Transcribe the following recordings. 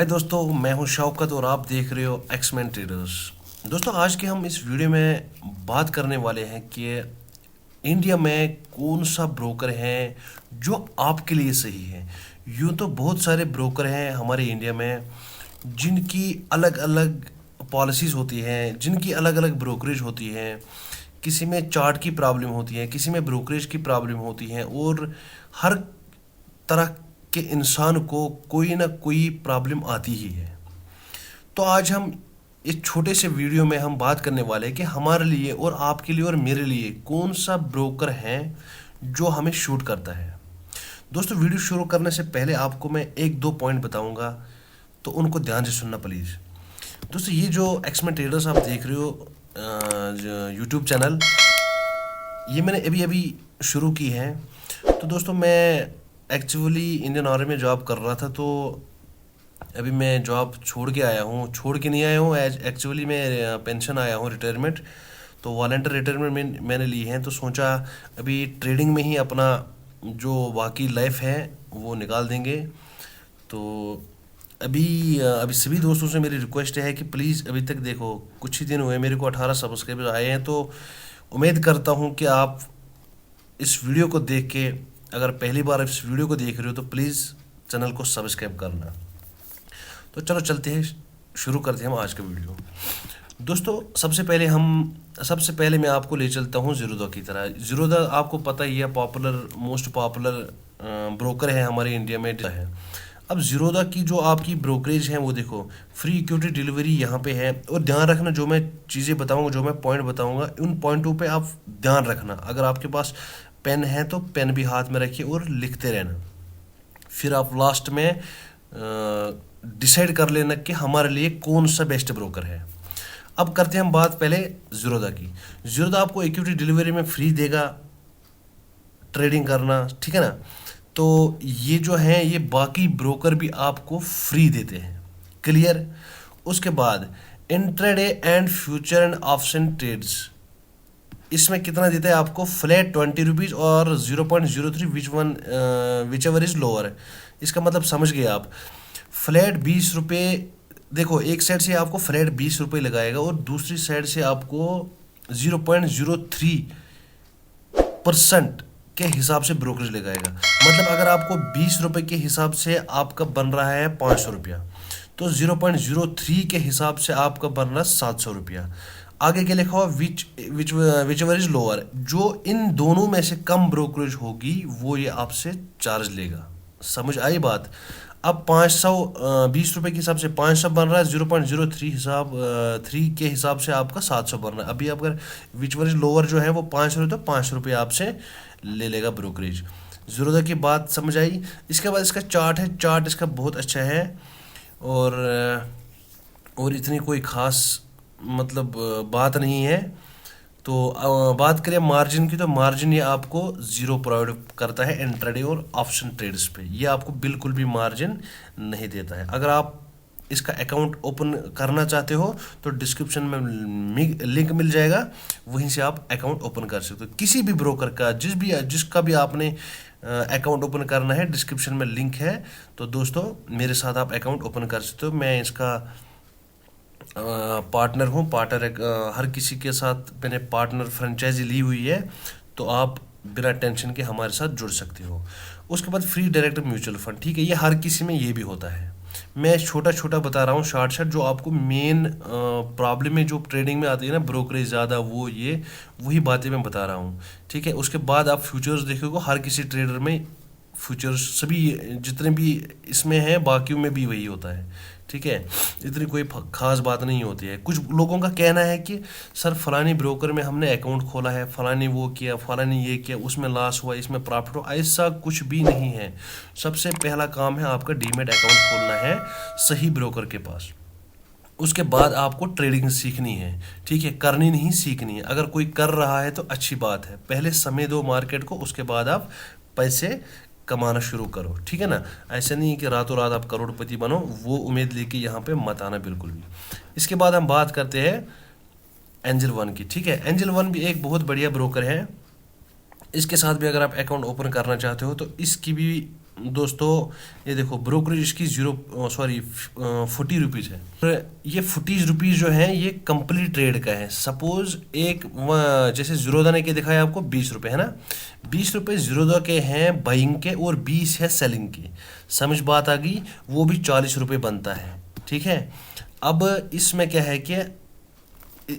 हाय दोस्तों, मैं हूं शौकत और आप देख रहे हो एक्समैन ट्रेडर्स। दोस्तों, आज के हम इस वीडियो में बात करने वाले हैं कि इंडिया में कौन सा ब्रोकर है जो आपके लिए सही है। यूँ तो बहुत सारे ब्रोकर हैं हमारे इंडिया में जिनकी अलग अलग पॉलिसीज़ होती हैं, जिनकी अलग अलग ब्रोकरेज होती है। किसी में चार्ट की प्रॉब्लम होती है, किसी में ब्रोकरेज की प्रॉब्लम होती है और हर तरह के इंसान को कोई ना कोई प्रॉब्लम आती ही है। तो आज हम इस छोटे से वीडियो में हम बात करने वाले हैं कि हमारे लिए और आपके लिए और मेरे लिए कौन सा ब्रोकर है जो हमें शूट करता है। दोस्तों, वीडियो शुरू करने से पहले आपको मैं एक दो पॉइंट बताऊंगा, तो उनको ध्यान से सुनना प्लीज़। दोस्तों, ये जो एक्समैन ट्रेडर्स आप देख रहे हो यूट्यूब चैनल, ये मैंने अभी अभी शुरू की है। तो दोस्तों, मैं एक्चुअली इंडियन आर्मी में जॉब कर रहा था, तो अभी मैं जॉब छोड़ के आया हूँ। छोड़ के नहीं आया हूँ, एक्चुअली मैं पेंशन आया हूँ, रिटायरमेंट। तो वॉलंटियर रिटायरमेंट मैंने ली है, तो सोचा अभी ट्रेडिंग में ही अपना जो बाकी लाइफ है वो निकाल देंगे। तो अभी सभी दोस्तों से मेरी रिक्वेस्ट है कि प्लीज़, अभी तक देखो कुछ ही दिन हुए मेरे को 18 सब्सक्राइबर आए हैं, तो उम्मीद करता हूँ कि आप इस वीडियो को देख के, अगर पहली बार इस वीडियो को देख रहे हो तो प्लीज़ चैनल को सब्सक्राइब करना। तो चलो चलते हैं, शुरू करते हैं हम आज का वीडियो। दोस्तों, सबसे पहले मैं आपको ले चलता हूँ ज़ीरोधा की तरह। ज़ीरोधा आपको पता ही है, मोस्ट पॉपुलर ब्रोकर है हमारे इंडिया में है। अब ज़ीरोधा की जो आपकी ब्रोकरेज है वो देखो, फ्री इक्विटी डिलीवरी यहाँ पे है। और ध्यान रखना, जो मैं चीज़ें बताऊँगा, जो मैं पॉइंट बताऊँगा, उन पॉइंटों पे आप ध्यान रखना। अगर आपके पास पेन है तो पेन भी हाथ में रखिए और लिखते रहना। फिर आप लास्ट में डिसाइड कर लेना कि हमारे लिए कौन सा बेस्ट ब्रोकर है। अब करते हैं हम बात पहले ज़ीरोधा की। ज़ीरोधा आपको इक्विटी डिलीवरी में फ्री देगा ट्रेडिंग करना, ठीक है ना। तो ये जो है, ये बाकी ब्रोकर भी आपको फ्री देते हैं, क्लियर। उसके बाद intraday and future and option trades, इसमें कितना देता है आपको? फ्लैट 20 रुपीज़ और 0.03 विच एवर इज़ लोअर। इसका मतलब समझ गए आप। फ्लैट 20 रुपये, देखो एक साइड से आपको फ्लैट 20 रुपये लगाएगा और दूसरी साइड से आपको 0.03% के हिसाब से ब्रोकरेज लगाएगा। मतलब अगर आपको 20 रुपये के हिसाब से आपका बन रहा है 500 रुपया, तो 0.03 के हिसाब से आपका बन रहा है 700 रुपया। आगे क्या लिखा हुआ? विच एवर इज लोअर, जो इन दोनों में से कम ब्रोकरेज होगी वो ये आपसे चार्ज लेगा। समझ आई बात? अब 20 रुपये के हिसाब से 500 बन रहा है, 0.03 के हिसाब से आपका 700 बन रहा है। अभी अगर विच एवर इज लोअर जो है वो 500 तो 500 रुपये आपसे ले लेगा ब्रोकरेज। ज़ीरोधा की बात समझ आई? इसके बाद इसका चार्ट है, चार्ट इसका बहुत अच्छा है और इतनी कोई ख़ास मतलब बात नहीं है। तो बात करें मार्जिन की, तो मार्जिन ये आपको ज़ीरो प्रोवाइड करता है इंट्राडे और ऑप्शन ट्रेड्स पे। ये आपको बिल्कुल भी मार्जिन नहीं देता है। अगर आप इसका अकाउंट ओपन करना चाहते हो तो डिस्क्रिप्शन में लिंक मिल जाएगा, वहीं से आप अकाउंट ओपन कर सकते हो। किसी भी ब्रोकर का, जिसका भी आपने अकाउंट ओपन करना है, डिस्क्रिप्शन में लिंक है। तो दोस्तों, मेरे साथ आप अकाउंट ओपन कर सकते हो। मैं इसका पार्टनर हूँ। हर किसी के साथ मैंने पार्टनर फ्रेंचाइजी ली हुई है, तो आप बिना टेंशन के हमारे साथ जुड़ सकते हो। उसके बाद फ्री डायरेक्ट म्यूचुअल फंड, ठीक है, ये हर किसी में ये भी होता है। मैं छोटा छोटा बता रहा हूँ, शॉर्ट जो आपको मेन प्रॉब्लम में जो ट्रेडिंग में आती है ना, ब्रोकरेज ज़्यादा, वो ये वही बातें मैं बता रहा हूँ, ठीक है। उसके बाद आप फ्यूचर्स देखोगे, हर किसी ट्रेडर में फ्यूचर्स सभी जितने भी इसमें हैं, बाकियों में भी वही होता है, ठीक है। इतनी कोई खास बात नहीं होती है। कुछ लोगों का कहना है कि सर फलानी ब्रोकर में हमने अकाउंट खोला है, फलानी वो किया, फलानी ये किया, उसमें लॉस हुआ, इसमें प्रॉफिट हुआ। ऐसा कुछ भी नहीं है। सबसे पहला काम है आपका डीमैट अकाउंट खोलना है सही ब्रोकर के पास। उसके बाद आपको ट्रेडिंग सीखनी है, ठीक है, करनी नहीं सीखनी है। अगर कोई कर रहा है तो अच्छी बात है। पहले समय दो मार्केट को, उसके बाद आप पैसे कमाना शुरू करो, ठीक है ना। ऐसे नहीं कि रातों रात आप करोड़पति बनो, वो उम्मीद लेके यहाँ पे मत आना बिल्कुल भी। इसके बाद हम बात करते हैं एंजल वन की, ठीक है। एंजल वन भी एक बहुत बढ़िया ब्रोकर है। इसके साथ भी अगर आप अकाउंट ओपन करना चाहते हो तो इसकी भी दोस्तों ये देखो ब्रोकरेज इसकी 40 रुपीज़ है। ये 40 रुपीज़ जो है ये कंप्लीट ट्रेड का है। सपोज एक जैसे जीरोधा ने के दिखाया आपको 20 रुपये है ना, 20 रुपये जीरोधा के हैं बाइंग के और 20 है सेलिंग के। समझ बात आ गई, वो भी 40 रुपये बनता है। ठीक है, अब इसमें क्या है कि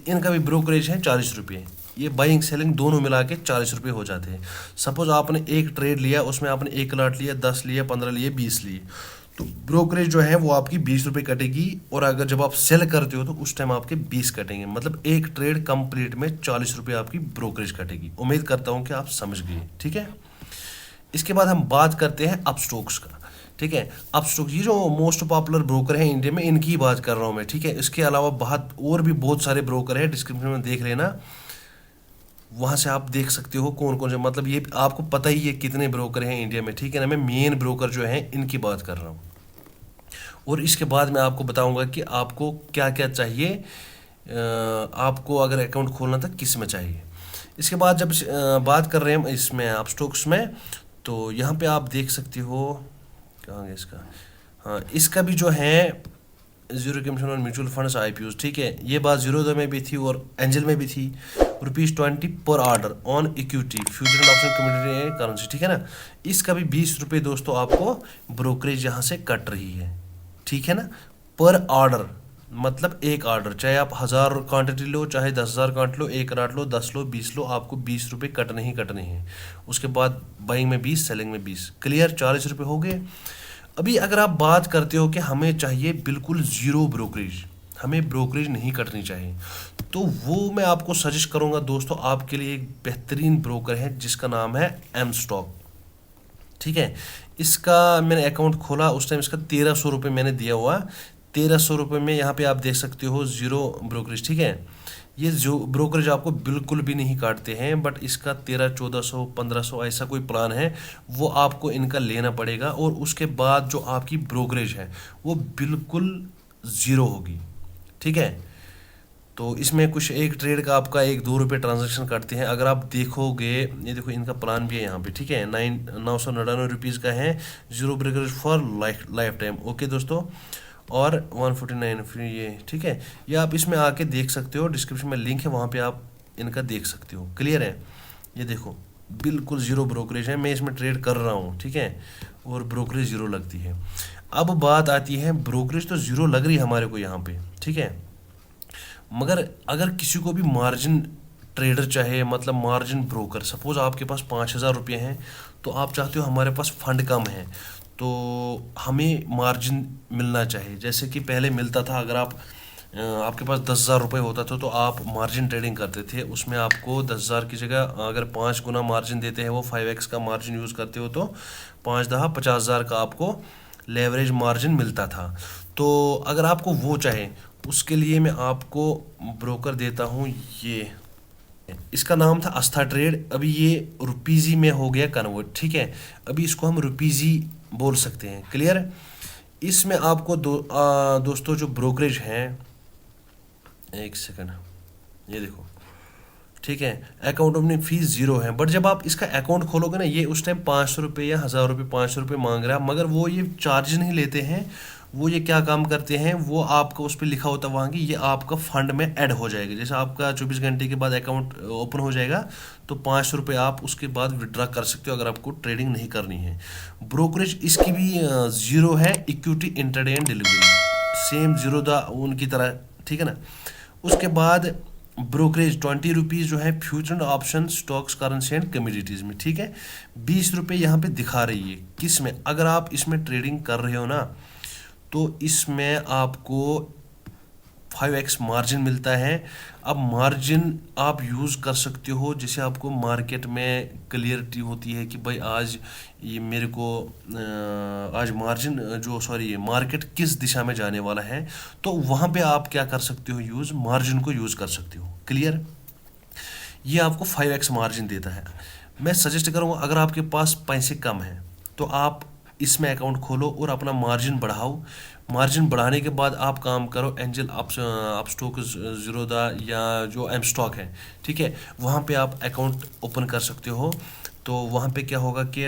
इनका भी ब्रोकरेज है 40 रुपये। ये बाइंग सेलिंग दोनों मिला के 40 रुपये हो जाते हैं। सपोज आपने एक ट्रेड लिया, उसमें आपने 1 लॉट लिया, 10 लिए, 15 लिए, 20 लिए, तो ब्रोकरेज जो है वो आपकी 20 रुपये कटेगी। और अगर जब आप सेल करते हो तो उस टाइम आपके 20 कटेंगे। मतलब एक ट्रेड कंप्लीट में 40 रुपये आपकी ब्रोकरेज कटेगी। उम्मीद करता हूँ कि आप समझ गए। ठीक है, इसके बाद हम बात करते हैं अपस्टॉक्स का। ठीक है, अपस्टॉक ये जो मोस्ट पॉपुलर ब्रोकर है इंडिया में, इनकी बात कर रहा हूँ मैं। ठीक है, इसके अलावा बहुत सारे ब्रोकर हैं, डिस्क्रिप्शन में देख लेना, वहाँ से आप देख सकते हो कौन कौन से, मतलब ये आपको पता ही है कितने ब्रोकर हैं इंडिया में। ठीक है ना, मैं मेन ब्रोकर जो हैं इनकी बात कर रहा हूँ। और इसके बाद मैं आपको बताऊंगा कि आपको क्या क्या चाहिए, आपको अगर अकाउंट खोलना था किस में चाहिए। इसके बाद जब बात कर रहे हैं इसमें आप स्टॉक्स में, तो यहाँ पे आप देख सकते हो, कहाँ गया इसका, हाँ इसका भी जो है जीरो कमीशन और म्यूचुअल फंड्स आईपीओ। ठीक है, ये बात जीरोधा में भी थी और एंजल में भी थी। ₹20 पर order on equity future and option community currency. ठीक है ना, इसका भी 20 रुपये दोस्तों आपको ब्रोकरेज यहाँ से कट रही है। ठीक है ना, पर ऑर्डर मतलब एक ऑर्डर, चाहे आप 1000 क्वांटिटी लो, चाहे 10,000 क्वांटिटी लो, 1 लॉट लो, 10 लो, 20 लो, आपको 20 रुपये कटने ही कटने हैं। उसके बाद बाइंग में 20, सेलिंग में 20, क्लियर, 40 रुपये हो गए। अभी अगर आप बात करते हो कि हमें चाहिए बिल्कुल ज़ीरो ब्रोकरेज, हमें ब्रोकरेज नहीं कटनी चाहिए, तो वो मैं आपको सजेस्ट करूंगा दोस्तों, आपके लिए एक बेहतरीन ब्रोकर है जिसका नाम है एम स्टॉक। ठीक है, इसका मैंने अकाउंट खोला उस टाइम, इसका 1300 रुपये मैंने दिया हुआ। 1300 रुपये में यहाँ पे आप देख सकते हो ज़ीरो ब्रोकरेज। ठीक है, ये जो ब्रोकरेज आपको बिल्कुल भी नहीं काटते हैं, बट इसका 1300, 1400, 1500 ऐसा कोई प्लान है, वो आपको इनका लेना पड़ेगा। और उसके बाद जो आपकी ब्रोकरेज है वो बिल्कुल ज़ीरो होगी। ठीक है, तो इसमें कुछ एक ट्रेड का आपका 1-2 रुपये ट्रांजेक्शन काटते हैं। अगर आप देखोगे, ये देखो इनका प्लान भी है यहाँ पे। ठीक है, 999 रुपीज़ का है, zero brokerage for life time. Okay दोस्तों, और 149 फिर ये। ठीक है, ये आप इसमें आके देख सकते हो, डिस्क्रिप्शन में लिंक है, वहाँ पे आप इनका देख सकते हो। क्लियर है, ये देखो बिल्कुल ज़ीरो ब्रोकरेज है, मैं इसमें ट्रेड कर रहा हूँ। ठीक है, और ब्रोकरेज ज़ीरो लगती है। अब बात आती है, ब्रोकरेज तो ज़ीरो लग रही है हमारे को यहाँ पे। ठीक है, मगर अगर किसी को भी मार्जिन ट्रेडर चाहे, मतलब मार्जिन ब्रोकर, सपोज आपके पास 5,000 रुपये हैं, तो आप चाहते हो हमारे पास फंड कम है, तो हमें मार्जिन मिलना चाहिए। जैसे कि पहले मिलता था, अगर आपके पास 10,000 रुपये होता था तो आप मार्जिन ट्रेडिंग करते थे, उसमें आपको 10,000 की जगह अगर 5 गुना मार्जिन देते हैं, वो 5x का मार्जिन यूज़ करते हो, तो 5-10 50,000 का आपको लेवरेज मार्जिन मिलता था। तो अगर आपको वो चाहे, उसके लिए मैं आपको ब्रोकर देता हूँ, ये इसका नाम था आस्था ट्रेड। अभी ये रुपीज़ी में हो गया कन्वर्ट। ठीक है, अभी इसको हम रुपीज़ी बोल सकते हैं। क्लियर, इसमें आपको दोस्तों जो ब्रोकरेज हैं, एक सेकंड, ये देखो। ठीक है, अकाउंट ओपनिंग फीस ज़ीरो है, बट जब आप इसका अकाउंट खोलोगे ना, ये उस टाइम 500 रुपये या 1000 रुपये, 500 रुपये मांग रहा है, मगर वो ये चार्ज नहीं लेते हैं। वो ये क्या काम करते हैं, वो आपका उस पर लिखा होता है वहाँ की, ये आपका फंड में ऐड हो जाएगा। जैसे आपका 24 घंटे के बाद अकाउंट ओपन हो जाएगा, तो 500 रुपये आप उसके बाद विड्रा कर सकते हो अगर आपको ट्रेडिंग नहीं करनी है। ब्रोकरेज इसकी भी ज़ीरो है, equity intraday and delivery same zero दा उनकी तरह। ठीक है ना, उसके बाद ब्रोकरेज 20 रुपीज़ जो है future and option stocks currency and commodities में। ठीक है, 20 रुपये यहाँ पे दिखा रही है। किस में, अगर आप इसमें ट्रेडिंग कर रहे हो ना, तो इसमें आपको 5x मार्जिन मिलता है। अब मार्जिन आप यूज़ कर सकते हो, जैसे आपको मार्केट में क्लियरिटी होती है कि भाई आज ये मेरे को आज मार्जिन मार्केट किस दिशा में जाने वाला है, तो वहाँ पे आप क्या कर सकते हो, यूज़ मार्जिन को यूज़ कर सकते हो। क्लियर, ये आपको 5x मार्जिन देता है। मैं सजेस्ट करूँगा, अगर आपके पास पैसे कम हैं तो आप इसमें अकाउंट खोलो और अपना मार्जिन बढ़ाओ। मार्जिन बढ़ाने के बाद आप काम करो एंजल अपस्टॉक, ज़ीरोधा या जो एम स्टॉक है। ठीक है, वहाँ पे आप अकाउंट ओपन कर सकते हो। तो वहाँ पे क्या होगा कि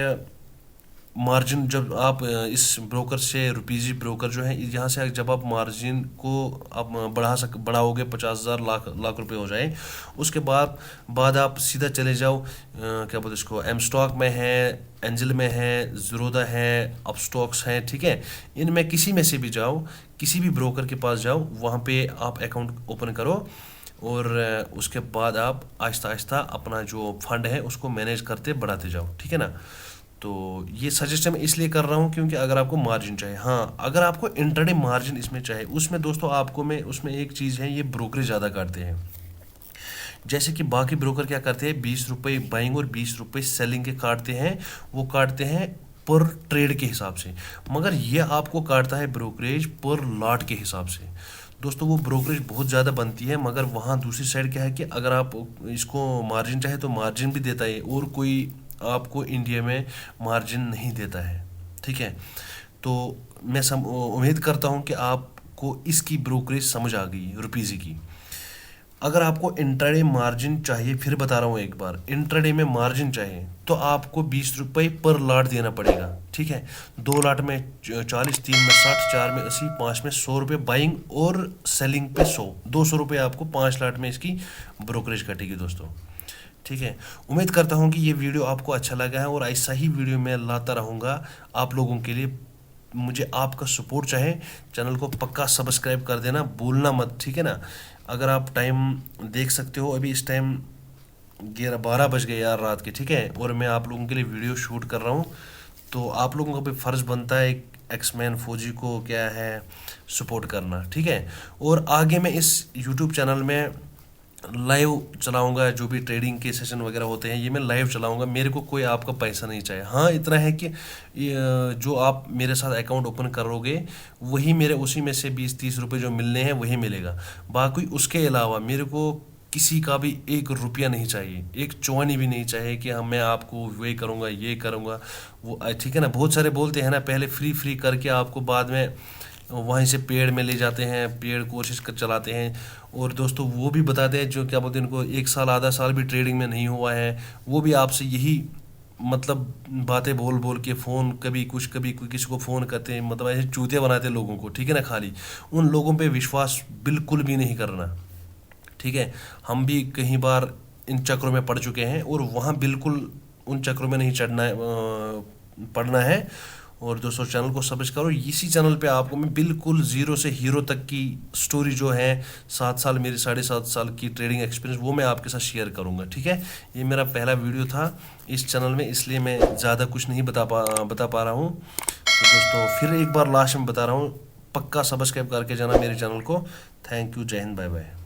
मार्जिन जब आप इस ब्रोकर से, रुपीजी ब्रोकर जो है, यहाँ से जब आप मार्जिन को आप बढ़ाओगे 50,000 लाख लाख रुपए हो जाए, उसके बाद आप सीधा चले जाओ क्या बोलते इसको, एम स्टॉक में है, एंजल में है, ज़ीरोधा है, अप स्टॉक्स हैं, ठीक है। इनमें किसी में से भी जाओ, किसी भी ब्रोकर के पास जाओ, वहाँ पे आप अकाउंट ओपन करो और उसके बाद आप आहिस्ता आहिस्ता अपना जो फंड है उसको मैनेज करते बढ़ाते जाओ, ठीक है ना। तो ये सजेस्ट मैं इसलिए कर रहा हूँ क्योंकि अगर आपको मार्जिन चाहिए, हाँ अगर आपको इंटरडे मार्जिन इसमें चाहिए, उसमें दोस्तों आपको मैं उसमें एक चीज़ है, ये ब्रोकरेज ज़्यादा काटते हैं। जैसे कि बाकी ब्रोकर क्या करते हैं, 20 रुपये बाइंग और 20 रुपये सेलिंग के काटते हैं, वो काटते हैं पर ट्रेड के हिसाब से, मगर ये आपको काटता है ब्रोकरेज पर लॉट के हिसाब से। दोस्तों वो ब्रोकरेज बहुत ज़्यादा बनती है, मगर वहाँ दूसरी साइड क्या है कि अगर आप इसको मार्जिन चाहे तो मार्जिन भी देता है, और कोई आपको इंडिया में मार्जिन नहीं देता है, ठीक है। तो मैं उम्मीद करता हूँ कि आपको इसकी ब्रोकरेज समझ आ गई रुपीज़ की। अगर आपको इंट्राडे मार्जिन चाहिए, फिर बता रहा हूँ एक बार, इंट्राडे में मार्जिन चाहिए तो आपको 20 रुपये पर लाट देना पड़ेगा, ठीक है। 2 लाट में 40, 3 में 60, 4 में 80, 5 में 100 रुपये बाइंग और सेलिंग पे 100, 200 रुपये आपको 5 लाट में इसकी ब्रोकरेज कटेगी दोस्तों, ठीक है। उम्मीद करता हूँ कि ये वीडियो आपको अच्छा लगा है, और ऐसा ही वीडियो मैं लाता रहूँगा आप लोगों के लिए। मुझे आपका सपोर्ट चाहे, चैनल को पक्का सब्सक्राइब कर देना, भूलना मत, ठीक है ना। अगर आप टाइम देख सकते हो, अभी इस टाइम 12 बज गए यार रात के, ठीक है, और मैं आप लोगों के लिए वीडियो शूट कर रहा हूँ, तो आप लोगों का भी फ़र्ज़ बनता है एक एक्समैन फौजी को क्या है सपोर्ट करना, ठीक है। और आगे मैं इस यूट्यूब चैनल में लाइव चलाऊंगा, जो भी ट्रेडिंग के सेशन वगैरह होते हैं ये मैं लाइव चलाऊंगा, मेरे को कोई आपका पैसा नहीं चाहिए। हाँ इतना है कि जो आप मेरे साथ अकाउंट ओपन करोगे वही मेरे, उसी में से 20-30 रुपये जो मिलने हैं वही मिलेगा, बाकी उसके अलावा मेरे को किसी का भी 1 रुपया नहीं चाहिए, एक चौनी भी नहीं चाहिए कि हाँ मैं आपको वे करूँगा ये करूँगा वो, ठीक है ना। बहुत सारे बोलते हैं ना, पहले फ्री फ्री करके आपको बाद में वहीं से पेड़ में ले जाते हैं, पेड़ कोशिश कर चलाते हैं, और दोस्तों वो भी बताते हैं जो क्या बोलते हैं उनको 1 साल आधा साल भी ट्रेडिंग में नहीं हुआ है, वो भी आपसे यही मतलब बातें बोल बोल के फ़ोन, कभी कुछ कभी किसी को फ़ोन करते हैं, मतलब ऐसे चूतिया बनाते हैं लोगों को, ठीक है ना। खाली उन लोगों पे विश्वास बिल्कुल भी नहीं करना, ठीक है। हम भी कई बार इन चक्रों में पड़ चुके हैं, और वहाँ बिल्कुल उन चक्रों में नहीं चढ़ना है, पढ़ना है। और दोस्तों चैनल को सब्सक्राइब करो, इसी चैनल पे आपको मैं बिल्कुल ज़ीरो से हीरो तक की स्टोरी जो है, 7 साल मेरी 7.5 साल की ट्रेडिंग एक्सपीरियंस, वो मैं आपके साथ शेयर करूंगा, ठीक है। ये मेरा पहला वीडियो था इस चैनल में, इसलिए मैं ज़्यादा कुछ नहीं बता पा रहा हूँ। तो दोस्तों फिर एक बार लास्ट में बता रहा हूँ, पक्का सब्सक्राइब करके जाना मेरे चैनल को। थैंक यू, जय हिंद, बाय बाय।